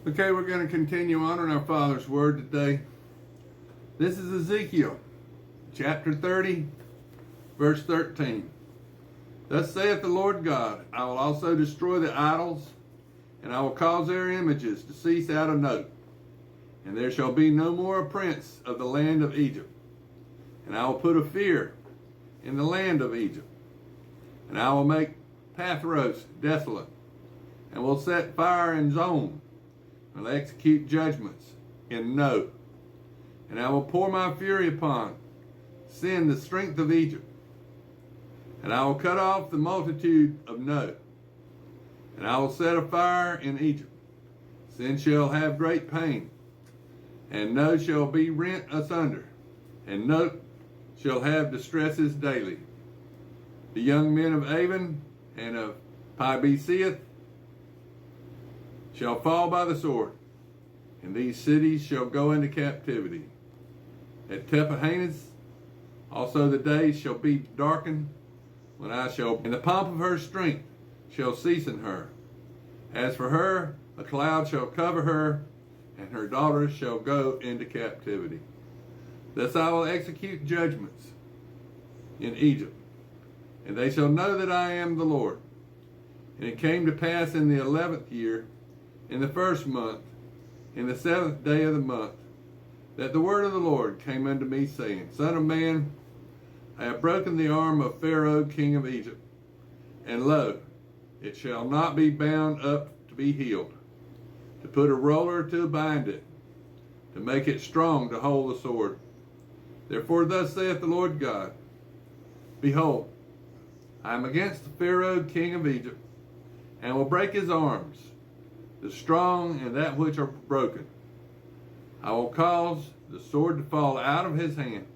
Okay, we're going to continue on in our Father's Word today. This is Ezekiel, chapter 30, verse 13. Thus saith the Lord God, I will also destroy the idols, and I will cause their images to cease out of note. And there shall be no more a prince of the land of Egypt. And I will put a fear in the land of Egypt. And I will make Pathros desolate, and will set fire in Zon, and will execute judgments in No. And I will pour my fury upon sin, the strength of Egypt. And I will cut off the multitude of No. And I will set a fire in Egypt. Sin shall have great pain, and No shall be rent asunder, and No shall have distresses daily. The young men of Avon and of Pi-Beseth shall fall by the sword, and these cities shall go into captivity. At Tahpanhes also the days shall be darkened, when I shall, and the pomp of her strength shall cease in her. As for her, a cloud shall cover her, and her daughters shall go into captivity. Thus I will execute judgments in Egypt, and they shall know that I am the Lord. And it came to pass in the 11th year, in the first month, in the 7th day of the month, that the word of the Lord came unto me, saying, Son of man, I have broken the arm of Pharaoh king of Egypt, and lo, it shall not be bound up to be healed, to put a roller to bind it, to make it strong to hold the sword. Therefore thus saith the Lord God, Behold, I am against the Pharaoh king of Egypt, and will break his arms, the strong and that which are broken. I will cause the sword to fall out of his hand,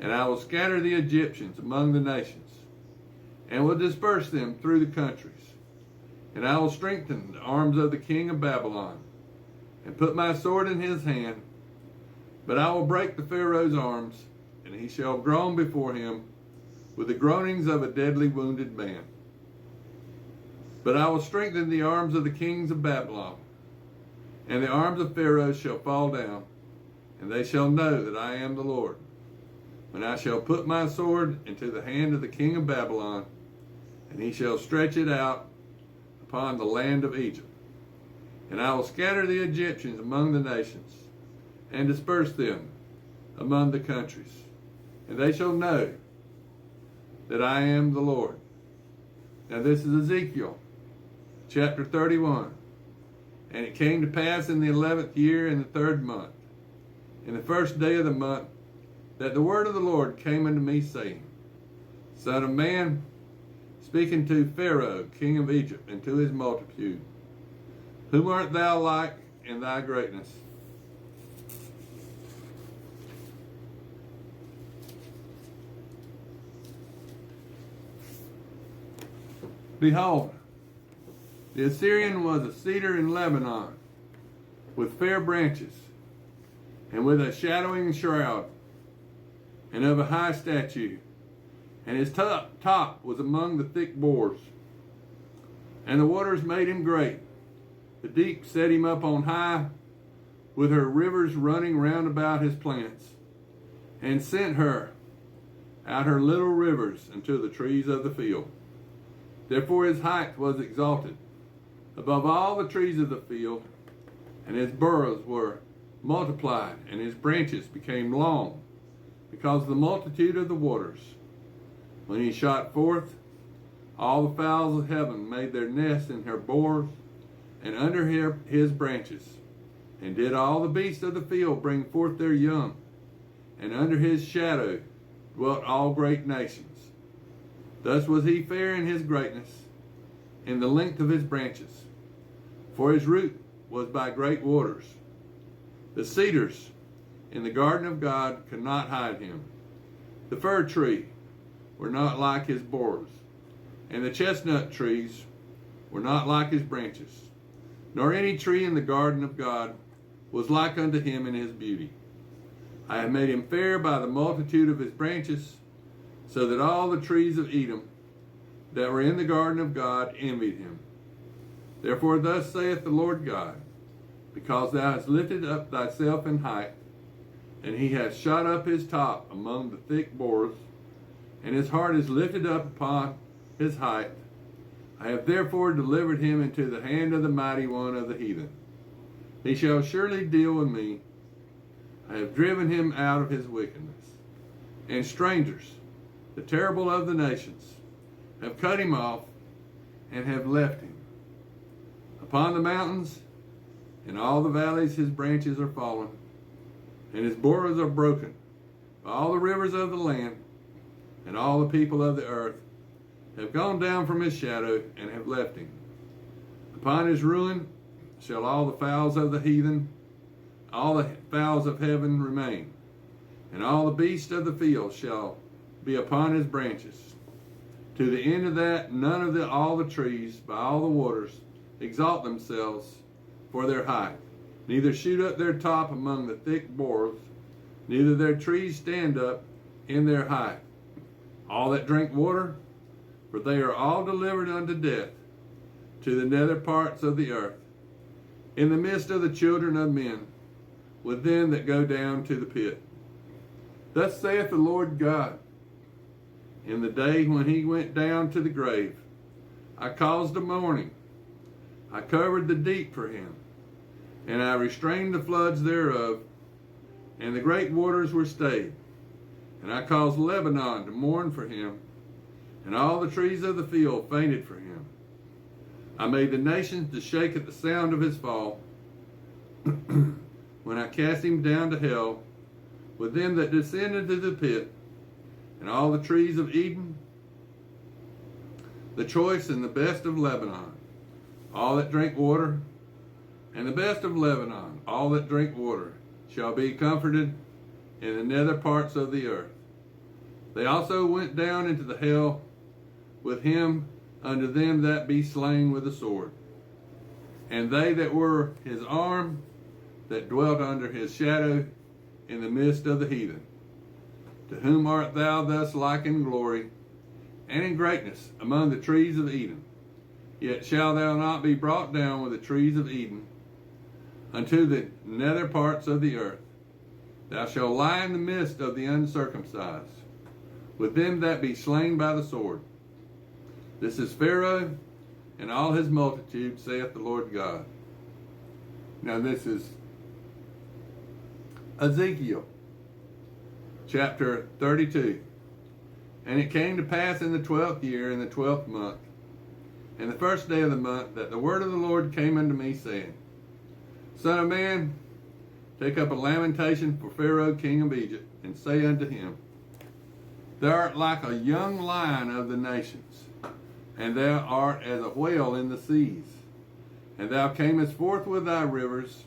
and I will scatter the Egyptians among the nations, and will disperse them through the countries. And I will strengthen the arms of the king of Babylon, and put my sword in his hand. But I will break the Pharaoh's arms, and he shall groan before him with the groanings of a deadly wounded man. But I will strengthen the arms of the kings of Babylon, and the arms of Pharaoh shall fall down, and they shall know that I am the Lord, when I shall put my sword into the hand of the king of Babylon, and he shall stretch it out upon the land of Egypt. And I will scatter the Egyptians among the nations, and disperse them among the countries, and they shall know that I am the Lord. Now this is Ezekiel, chapter 31. And it came to pass in the 11th year, in the 3rd month, in the 1st day of the month, that the word of the Lord came unto me, saying, Son of man, speaking to Pharaoh, king of Egypt, and to his multitude, whom art thou like in thy greatness? Behold, the Assyrian was a cedar in Lebanon, with fair branches, and with a shadowing shroud, and of a high statue, and his top was among the thick bors. And the waters made him great. The deep set him up on high, with her rivers running round about his plants, and sent her out her little rivers unto the trees of the field. Therefore his height was exalted above all the trees of the field, and his burrows were multiplied, and his branches became long, because of the multitude of the waters. When he shot forth, all the fowls of heaven made their nests in her bors, and under his branches. And did all the beasts of the field bring forth their young, and under his shadow dwelt all great nations. Thus was he fair in his greatness, in the length of his branches, for his root was by great waters. The cedars in the garden of God could not hide him. The fir tree were not like his bors, and the chestnut trees were not like his branches, nor any tree in the garden of God was like unto him in his beauty. I have made him fair by the multitude of his branches, so that all the trees of Edom that were in the garden of God envied him. Therefore thus saith the Lord God, because thou hast lifted up thyself in height, and he hath shot up his top among the thick boars, and his heart is lifted up upon his height. I have therefore delivered him into the hand of the mighty one of the heathen. He shall surely deal with me. I have driven him out of his wickedness. And strangers, the terrible of the nations, have cut him off and have left him. Upon the mountains and all the valleys his branches are fallen, and his borders are broken. All the rivers of the land and all the people of the earth have gone down from his shadow and have left him. Upon his ruin shall all the fowls of the heathen, all the fowls of heaven remain, and all the beasts of the field shall be upon his branches. To the end of that, none of all the trees by all the waters exalt themselves for their height, neither shoot up their top among the thick boars, neither their trees stand up in their height. All that drink water, for they are all delivered unto death, to the nether parts of the earth, in the midst of the children of men, with them that go down to the pit. Thus saith the Lord God, in the day when he went down to the grave, I caused a mourning, I covered the deep for him, and I restrained the floods thereof, and the great waters were stayed. And I caused Lebanon to mourn for him, and all the trees of the field fainted for him. I made the nations to shake at the sound of his fall, when I cast him down to hell, with them that descended to the pit, and all the trees of Eden, the choice and the best of Lebanon, all that drink water, and the best of Lebanon, all that drink water, shall be comforted in the nether parts of the earth. They also went down into the hell with him unto them that be slain with the sword. And they that were his arm, that dwelt under his shadow in the midst of the heathen. To whom art thou thus like in glory and in greatness among the trees of Eden? Yet shalt thou not be brought down with the trees of Eden unto the nether parts of the earth. Thou shalt lie in the midst of the uncircumcised, with them that be slain by the sword. This is Pharaoh and all his multitude, saith the Lord God. Now this is Ezekiel, chapter 32. And it came to pass in the 12th year, in the 12th month, in the first day of the month, that the word of the Lord came unto me, saying, Son of man, take up a lamentation for Pharaoh king of Egypt, and say unto him, Thou art like a young lion of the nations, and thou art as a whale in the seas. And thou camest forth with thy rivers,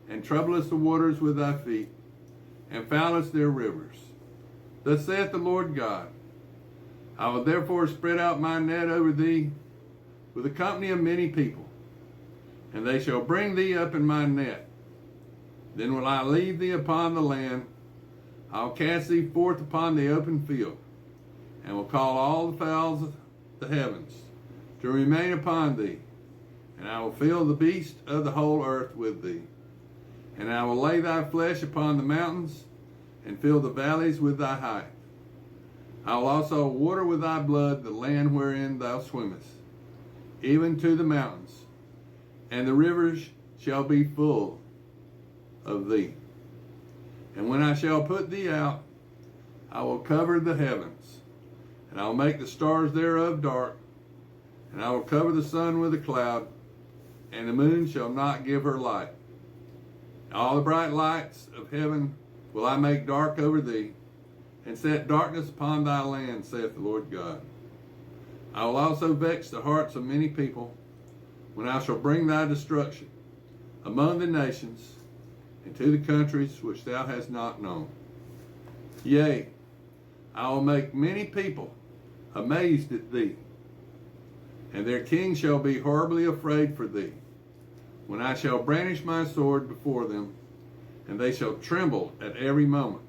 and troublest the waters with thy feet, and foulest their rivers. Thus saith the Lord God, I will therefore spread out my net over thee with a company of many people, and they shall bring thee up in my net. Then will I leave thee upon the land, I will cast thee forth upon the open field, and will call all the fowls of the heavens to remain upon thee, and I will fill the beasts of the whole earth with thee. And I will lay thy flesh upon the mountains, and fill the valleys with thy height. I will also water with thy blood the land wherein thou swimmest, even to the mountains, and the rivers shall be full of thee. And when I shall put thee out, I will cover the heavens, and I will make the stars thereof dark, and I will cover the sun with a cloud, and the moon shall not give her light. All the bright lights of heaven will I make dark over thee, and set darkness upon thy land, saith the Lord God. I will also vex the hearts of many people, when I shall bring thy destruction among the nations, and to the countries which thou hast not known. Yea, I will make many people amazed at thee, and their king shall be horribly afraid for thee, when I shall brandish my sword before them, and they shall tremble at every moment,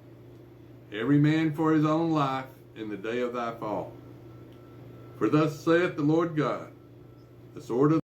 every man for his own life in the day of thy fall. For thus saith the Lord God, the sword of